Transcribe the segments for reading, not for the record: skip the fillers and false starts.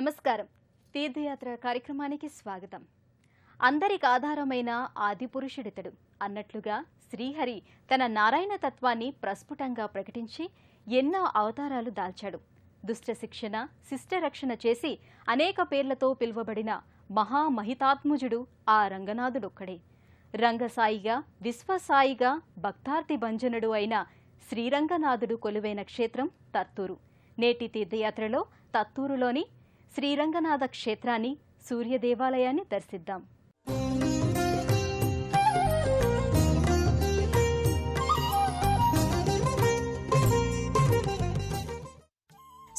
నమస్కారం. తీర్థయాత్ర కార్యక్రమానికి స్వాగతం. అందరికి ఆధారమైన ఆదిపురుషుడితడు అన్నట్లుగా శ్రీహరి తన నారాయణ తత్వాన్ని ప్రస్ఫుటంగా ప్రకటించి ఎన్నో అవతారాలు దాల్చాడు. దుష్ట శిక్షణ, శిష్ట రక్షణ చేసి అనేక పేర్లతో పిలువబడిన మహామహితాత్ముజుడు ఆ రంగనాథుడొక్కడే. రంగసాయిగా, విశ్వసాయిగా, భక్తార్తి భంజనుడు అయిన శ్రీరంగనాథుడు కొలువైన క్షేత్రం తత్తూరు. నేటి తీర్థయాత్రలో తత్తూరులోని శ్రీరంగనాథ క్షేత్రాన్ని, సూర్య దేవాలయాన్ని దర్శిద్దాం.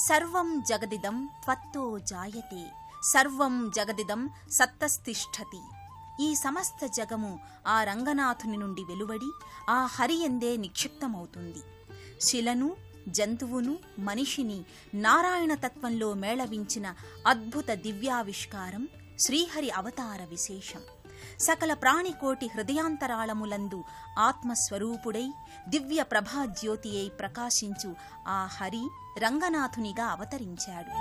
సర్వం జగదిదం త్వత్తో జాయతే, సర్వం జగదిదం సత్తస్థిష్ఠతి. ఈ సమస్త జగము ఆ రంగనాథుని నుండి వెలువడి ఆ హరియందే నిక్షిప్తమవుతుంది. శిలను, జంతువును, మనిషిని నారాయణ తత్వంలో మేళవించిన అద్భుత దివ్యావిష్కారం శ్రీహరి అవతార విశేషం. సకల ప్రాణికోటి హృదయాంతరాళములందు ఆత్మస్వరూపుడై దివ్య ప్రభాజ్యోతి అయి ప్రకాశించు ఆ హరి రంగనాథునిగా అవతరించాడు.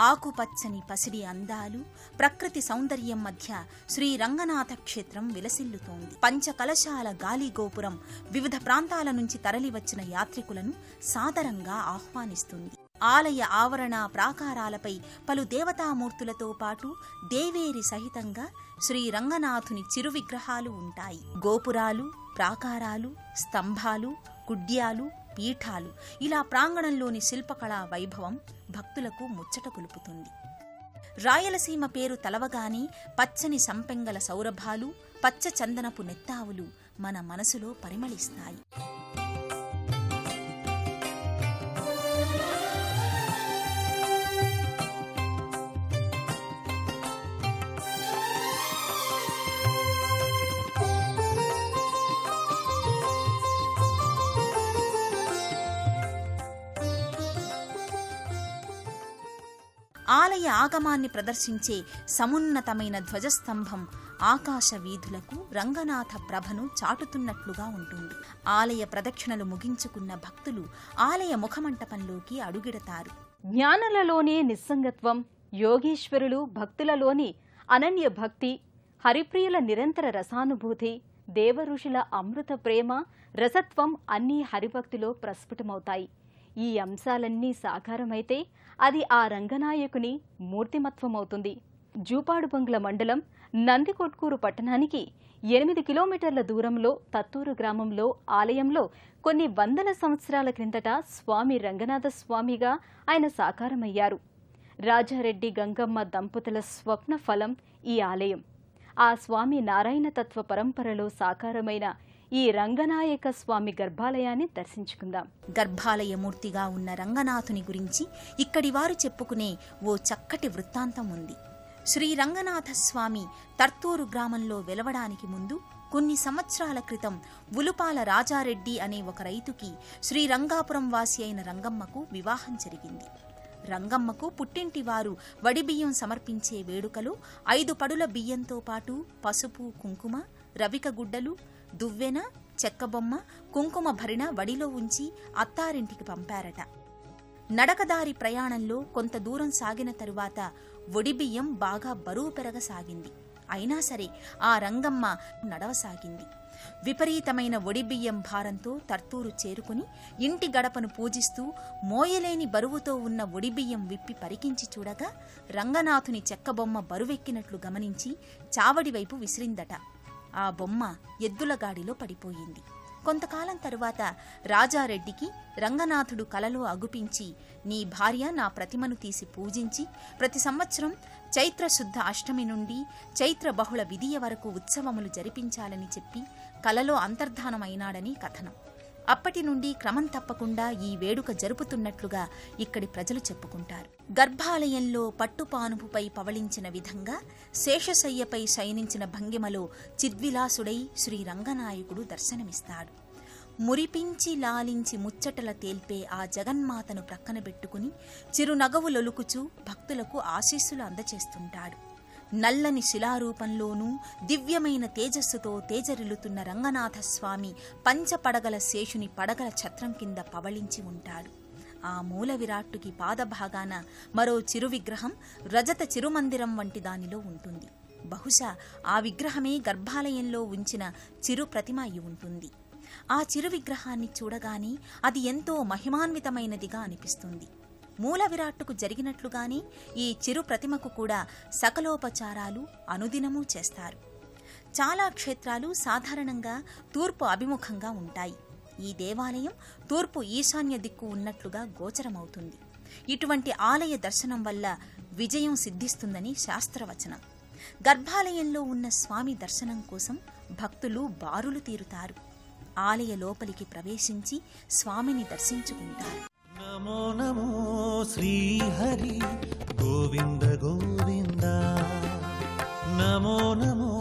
ఆకుపచ్చని పసిడి అందాలు, ప్రకృతి సౌందర్యం మధ్య శ్రీ రంగనాథ క్షేత్రం విలసిల్లుతోంది. పంచకలశాల గాలిగోపురం వివిధ ప్రాంతాల నుంచి తరలివచ్చిన యాత్రికులను సాదరంగా ఆహ్వానిస్తుంది. ఆలయ ఆవరణ ప్రాకారాలపై పలు దేవతామూర్తులతో పాటు దేవేరి సహితంగా శ్రీ రంగనాథుని చిరు విగ్రహాలు ఉంటాయి. గోపురాలు, ప్రాకారాలు, స్తంభాలు, కుడ్యాలు, పీఠాలు, ఇలా ప్రాంగణంలోని శిల్పకళా వైభవం భక్తులకు ముచ్చట కొలుపుతుంది. రాయలసీమ పేరు తలవగానే పచ్చని సంపెంగల సౌరభాలు, పచ్చ చందనపు నెత్తావులు మన మనసులో పరిమళిస్తాయి. ఆలయ ఆగమాన్ని ప్రదర్శించే సమున్నతమైన ధ్వజస్తంభం ఆకాశ వీధులకు రంగనాథ ప్రభను చాటుతున్నట్లుగా ఉంటుంది. ఆలయ ప్రదక్షిణలు ముగించుకున్న భక్తులు ఆలయ ముఖమంటపంలోకి అడుగిడతారు. జ్ఞానులలోని నిస్సంగత్వం, యోగీశ్వరులు భక్తులలోని అనన్య భక్తి, హరిప్రియుల నిరంతర రసానుభూతి, దేవఋషుల అమృత ప్రేమ, రసత్వం అన్నీ హరిభక్తిలో ప్రస్ఫుటమవుతాయి. ఈ అంశాలన్నీ సాకారమైతే అది ఆ రంగనాయకుని మూర్తిమత్వమవుతుంది. జూపాడుబంగ్ల మండలం నందికొట్కూరు పట్టణానికి 8 కిలోమీటర్ల దూరంలో తత్తూరు గ్రామంలో ఆలయంలో కొన్ని వందల సంవత్సరాల క్రిందట స్వామి రంగనాథ స్వామిగా ఆయన సాకారమయ్యారు. రాజారెడ్డి గంగమ్మ దంపతుల స్వప్న ఫలం ఈ ఆలయం. ఆ స్వామి నారాయణతత్వ పరంపరలో సాకారమైన ఈ రంగనాయక స్వామి గర్భాలయాన్ని దర్శించుకుందాం. గర్భాలయమూర్తిగా ఉన్న రంగనాథుని గురించి ఇక్కడి వారు చెప్పుకునే ఓ చక్కటి వృత్తాంతం ఉంది. శ్రీ రంగనాథ స్వామి తర్తూరు గ్రామంలో వెలవడానికి ముందు కొన్ని సంవత్సరాల క్రితం ఉలుపాల రాజారెడ్డి అనే ఒక రైతుకి శ్రీరంగాపురం వాసి అయిన రంగమ్మకు వివాహం జరిగింది. రంగమ్మకు పుట్టింటి వారు వడిబియ్యం సమర్పించే వేడుకలో 5 పడుల బియ్యంతో పాటు పసుపు, కుంకుమ, రవిక గుడ్డలు, దువ్వెన, చెక్కబొమ్మ, కుంకుమ భరిణ వడిలో ఉంచి అత్తారింటికి పంపారట. నడకదారి ప్రయాణంలో కొంత దూరం సాగిన తరువాత ఒడిబియ్యం బాగా బరువు పెరగసాగింది. అయినా సరే ఆ రంగమ్మ నడవసాగింది. విపరీతమైన ఒడిబియ్యం భారంతో తర్తూరు చేరుకుని ఇంటి గడపను పూజిస్తూ మోయలేని బరువుతో ఉన్న ఒడిబియ్యం విప్పి పరికించి చూడగా రంగనాథుని చెక్కబొమ్మ బరువెక్కినట్లు గమనించి చావడి వైపు విసిరిందట. ఆ బొమ్మ ఎద్దుల గాడిలో పడిపోయింది. కొంతకాలం తరువాత రాజారెడ్డికి రంగనాథుడు కలలో అగుపించి, నీ భార్య నా ప్రతిమను తీసి పూజించి ప్రతి సంవత్సరం చైత్ర శుద్ధ అష్టమి నుండి చైత్ర బహుళ విధియ వరకు ఉత్సవములు జరిపించాలని చెప్పి కలలో అంతర్ధానమైనాడని కథనం. అప్పటి నుండి క్రమం తప్పకుండా ఈ వేడుక జరుపుతున్నట్లుగా ఇక్కడి ప్రజలు చెప్పుకుంటారు. గర్భాలయంలో పట్టుపానుపుపై పవళించిన విధంగా శేషశయ్యపై శయనించిన భంగిమలో చిద్విలాసుడై శ్రీ రంగనాయకుడు దర్శనమిస్తాడు. మురిపించి లాలించి ముచ్చటల తేల్పే ఆ జగన్మాతను ప్రక్కన పెట్టుకుని చిరునగవులొలుకుచూ భక్తులకు ఆశీస్సులు అందచేస్తుంటాడు. నల్లని శిలారూపంలోనూ దివ్యమైన తేజస్సుతో తేజరిల్లుతున్న రంగనాథస్వామి పంచపడగల శేషుని పడగల ఛత్రం కింద పవళించి ఉంటాడు. ఆ మూల విరాట్టుకి పాదభాగాన మరో చిరు విగ్రహం రజత చిరుమందిరం వంటి దానిలో ఉంటుంది. బహుశా ఆ విగ్రహమే గర్భాలయంలో ఉంచిన చిరు ప్రతిమ అయి ఉంటుంది. ఆ చిరు విగ్రహాన్ని చూడగానే అది ఎంతో మహిమాన్వితమైనదిగా అనిపిస్తుంది. మూల విరాట్టుకు జరిగినట్లుగానే ఈ చిరు ప్రతిమకు కూడా సకలోపచారాలు అనుదినమూ చేస్తారు. చాలా క్షేత్రాలు సాధారణంగా తూర్పు అభిముఖంగా ఉంటాయి. ఈ దేవాలయం తూర్పు ఈశాన్య దిక్కు ఉన్నట్లుగా గోచరమవుతుంది. ఇటువంటి ఆలయ దర్శనం వల్ల విజయం సిద్ధిస్తుందని శాస్త్రవచనం. గర్భాలయంలో ఉన్న స్వామి దర్శనం కోసం భక్తులు బారులు తీరుతారు. ఆలయ లోపలికి ప్రవేశించి స్వామిని దర్శించుకుంటారు. నమో నమో శ్రీహరి గోవింద గోవింద, నమో నమో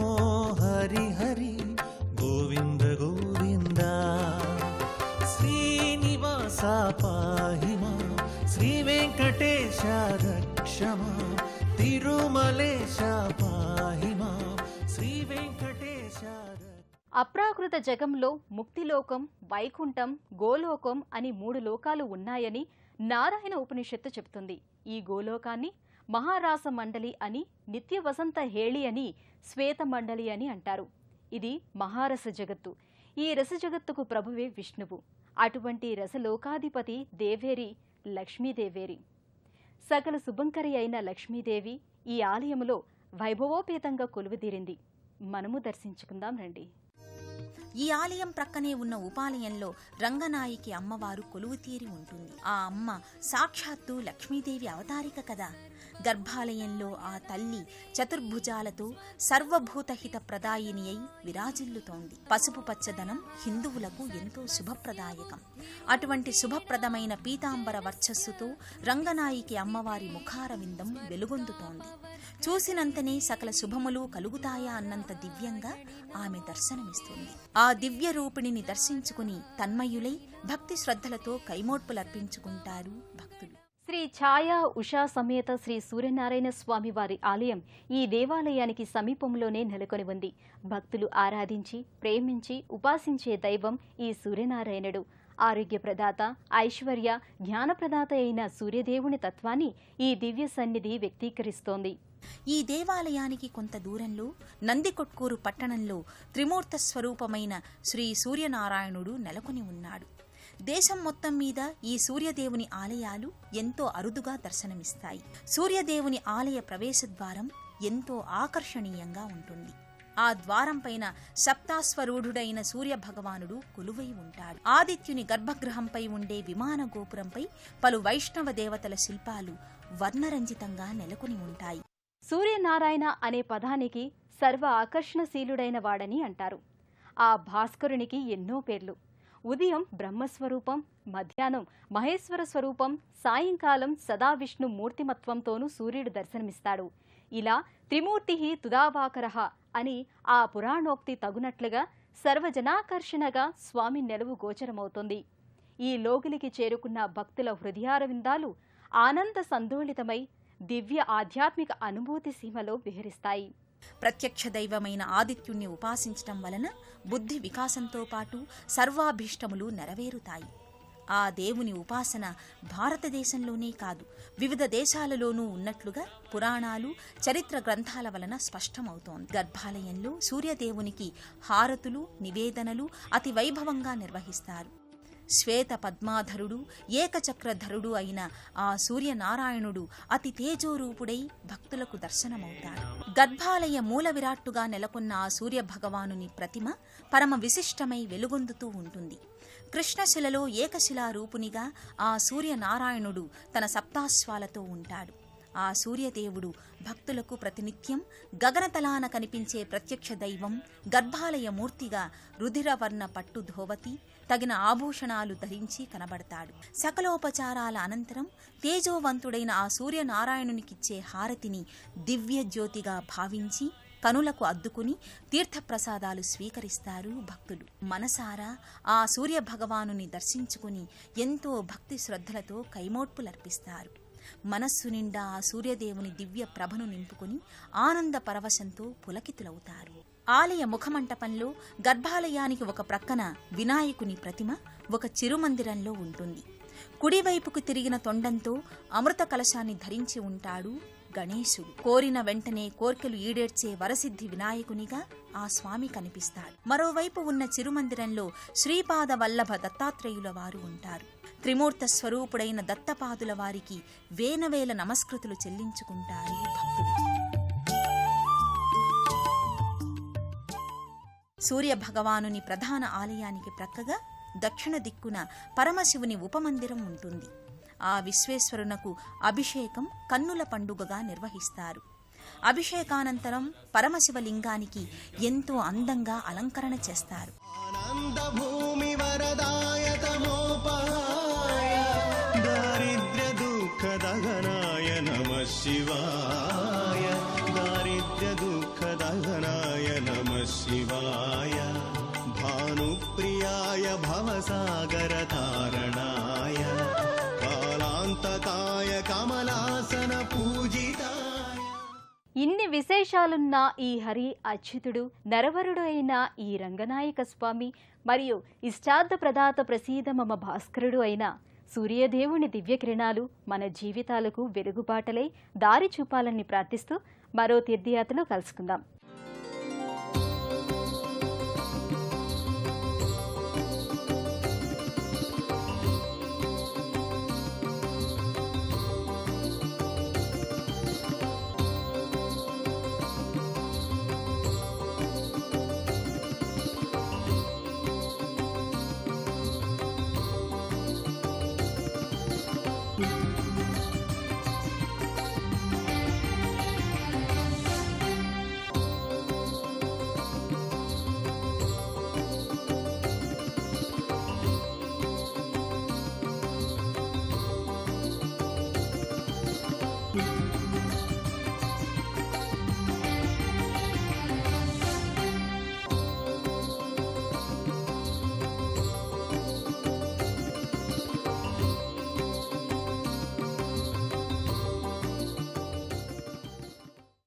హరి హరి గోవింద గోవింద, శ్రీనివాస పాహి మాం, శ్రీ వెంకటేశ రక్ష మాం, తిరుమలేశ పాహి మాం, శ్రీ వెంకటేశ. అప్రాకృత జగంలో ముక్తిలోకం, వైకుంఠం, గోలోకం అని 3 లోకాలు ఉన్నాయని నారాయణ ఉపనిషత్తు చెబుతుంది. ఈ గోలోకాన్ని మహారాస మండలి అని, నిత్య వసంత హేళి అని, శ్వేత మండలి అని అంటారు. ఇది మహారస జగత్తు. ఈ రస జగత్తుకు ప్రభువే విష్ణువు. అటువంటి రసలోకాధిపతి దేవేరి లక్ష్మీదేవేరి. సకల శుభంకరి అయిన లక్ష్మీదేవి ఈ ఆలయములో వైభవోపేతంగా కొలువుదీరింది. మనము దర్శించుకుందాం రండి. ఈ ఆలయం ప్రక్కనే ఉన్న ఉపాలయంలో రంగనాయికి అమ్మవారు కొలువుతీరి ఉంటుంది. ఆ అమ్మ సాక్షాత్తు లక్ష్మీదేవి అవతారిక కదా. గర్భాలయంలో ఆ తల్లి చతుర్భుజాలతో సర్వభూతహిత ప్రదాయిని అయి విరాజిల్లుతోంది. పసుపు పచ్చదనం హిందువులకు ఎంతో శుభప్రదాయకం. అటువంటి శుభప్రదమైన పీతాంబర వర్చస్సుతో రంగనాయికి అమ్మవారి ముఖారవిందం వెలుగొందుతోంది. చూసినంతనే సకల శుభములు కలుగుతాయా అన్నంత దివ్యంగా ఆమె దర్శనమిస్తుంది. ఆ దివ్య రూపిణిని దర్శించుకుని తన్మయులై భక్తి శ్రద్ధలతో కైమోడ్పులర్పించుకుంటారు భక్తులు. శ్రీ ఛాయా ఉషా సమేత శ్రీ సూర్యనారాయణ స్వామి వారి ఆలయం ఈ దేవాలయానికి సమీపంలోనే నెలకొని ఉంది. భక్తులు ఆరాధించి ప్రేమించి ఉపాసించే దైవం ఈ సూర్యనారాయణుడు. ఆరోగ్య ప్రదాత, ఐశ్వర్య, జ్ఞానప్రదాత అయిన సూర్యదేవుని తత్వాన్ని ఈ దివ్య సన్నిధి వ్యక్తీకరిస్తోంది. ఈ దేవాలయానికి కొంత దూరంలో నందికొట్కూరు పట్టణంలో త్రిమూర్త స్వరూపమైన శ్రీ సూర్యనారాయణుడు నెలకొని ఉన్నాడు. దేశం మొత్తం మీద ఈ సూర్యదేవుని ఆలయాలు ఎంతో అరుదుగా దర్శనమిస్తాయి. సూర్యదేవుని ఆలయ ప్రవేశద్వారం ఎంతో ఆకర్షణీయంగా ఉంటుంది. ఆ ద్వారం పైన సప్తాస్వరూఢుడైన సూర్య భగవానుడు కొలువై ఉంటాడు. ఆదిత్యుని గర్భగృహంపై ఉండే విమాన గోపురంపై పలు వైష్ణవ దేవతల శిల్పాలు వర్ణరంజితంగా నెలకొని ఉంటాయి. సూర్యనారాయణ అనే పదానికి సర్వ ఆకర్షణశీలుడైన వాడని అంటారు. ఆ భాస్కరునికి ఎన్నో పేర్లు. ఉదయం బ్రహ్మస్వరూపం, మధ్యాహ్నం మహేశ్వర స్వరూపం, సాయంకాలం సదా విష్ణు మూర్తిమత్వంతోనూ సూర్యుడు దర్శనమిస్తాడు. ఇలా త్రిమూర్తి తుదావాకరః అని ఆ పురాణోక్తి తగునట్లుగా సర్వజనాకర్షణగా స్వామి నెలవు గోచరమవుతోంది. ఈ లోగిలికి చేరుకున్న భక్తుల హృదయారవిందాలు ఆనంద సందోళితమై దివ్య ఆధ్యాత్మిక అనుభూతి సీమలో విహరిస్తాయి. ప్రత్యక్ష దైవమైన ఆదిత్యుణ్ణి ఉపాసించటం వలన బుద్ధి వికాసంతో పాటు సర్వాభీష్టములు నెరవేరుతాయి. ఆ దేవుని ఉపాసన భారతదేశంలోనే కాదు వివిధ దేశాలలోనూ ఉన్నట్లుగా పురాణాలు, చరిత్ర గ్రంథాల వలన స్పష్టమవుతోంది. గర్భాలయంలో సూర్యదేవునికి హారతులు, నివేదనలు అతి వైభవంగా నిర్వహిస్తారు. శ్వేత పద్మాధరుడు, ఏకచక్రధరుడు అయిన ఆ సూర్యనారాయణుడు అతి తేజోరూపుడై భక్తులకు దర్శనమవుతాడు. గర్భాలయ మూల విరాట్టుగా నెలకొన్న ఆ సూర్య భగవానుని ప్రతిమ పరమ విశిష్టమై వెలుగొందుతూ ఉంటుంది. కృష్ణశిలలో ఏకశిలా రూపునిగా ఆ సూర్యనారాయణుడు తన సప్తాశ్వాలతో ఉంటాడు. ఆ సూర్యదేవుడు భక్తులకు ప్రతినిత్యం గగనతలాన కనిపించే ప్రత్యక్ష దైవం. గర్భాలయ మూర్తిగా రుధిరవర్ణ పట్టు ధోవతి, తగిన ఆభూషణాలు ధరించి కనబడతాడు. సకలోపచారాల అనంతరం తేజోవంతుడైన ఆ సూర్యనారాయణునికిచ్చే హారతిని దివ్య జ్యోతిగా భావించి కనులకు అద్దుకుని తీర్థప్రసాదాలు స్వీకరిస్తారు భక్తులు. మనసారా ఆ సూర్య భగవానుని దర్శించుకుని ఎంతో భక్తి శ్రద్ధలతో కైమోడ్పులర్పిస్తారు. మనస్సు నిండా ఆ సూర్యదేవుని దివ్య ప్రభను నింపుకుని ఆనంద పరవశంతో పులకితులవుతారు. ఆలయ ముఖమంటపంలో గర్భాలయానికి ఒక ప్రక్కన వినాయకుని ప్రతిమ ఒక చిరుమందిరంలో ఉంటుంది. కుడివైపుకు తిరిగిన తొండంతో అమృత కలశాన్ని ధరించి ఉంటాడు గణేశుడు. కోరిన వెంటనే కోర్కెలు ఈడేర్చే వరసిద్ధి వినాయకునిగా ఆ స్వామి కనిపిస్తాడు. మరోవైపు ఉన్న చిరుమందిరంలో శ్రీపాద వల్లభ దత్తాత్రేయుల వారు ఉంటారు. త్రిమూర్త స్వరూపుడైన దత్తపాదుల వారికి వేనవేల నమస్కృతులు చెల్లించుకుంటారు భక్తులు. సూర్య భగవానుని ప్రధాన ఆలయానికి ప్రక్కగా దక్షిణ దిక్కున పరమశివుని ఉపమందిరం ఉంటుంది. ఆ విశ్వేశ్వరునకు అభిషేకం కన్నుల పండుగగా నిర్వహిస్తారు. అభిషేకానంతరం పరమశివలింగానికి ఎంతో అందంగా అలంకరణ చేస్తారు. ఆనందభూమి వరదాయ తమోపాయ దారిద్ర్య దుఃఖ దహనాయ నమః శివాయ దారిద్ర్య దుఃఖ దహనాయ నమః శివాయ భానుప్రియాయ భవసాగర తారణాయ కాలాంతకాయ కమలాసన పూజితాయ. ఇన్ని విశేషాలున్న ఈ హరి అచ్యుతుడు నరవరుడు అయిన ఈ రంగనాయక స్వామి మరియు ఇష్టార్థ ప్రదాత ప్రసీద మమ భాస్కరుడు అయిన సూర్యదేవుని దివ్యకిరణాలు మన జీవితాలకు వెలుగుబాటలై దారి చూపాలని ప్రార్థిస్తూ మరో తీర్థయాత్రలో కలుసుకుందాం.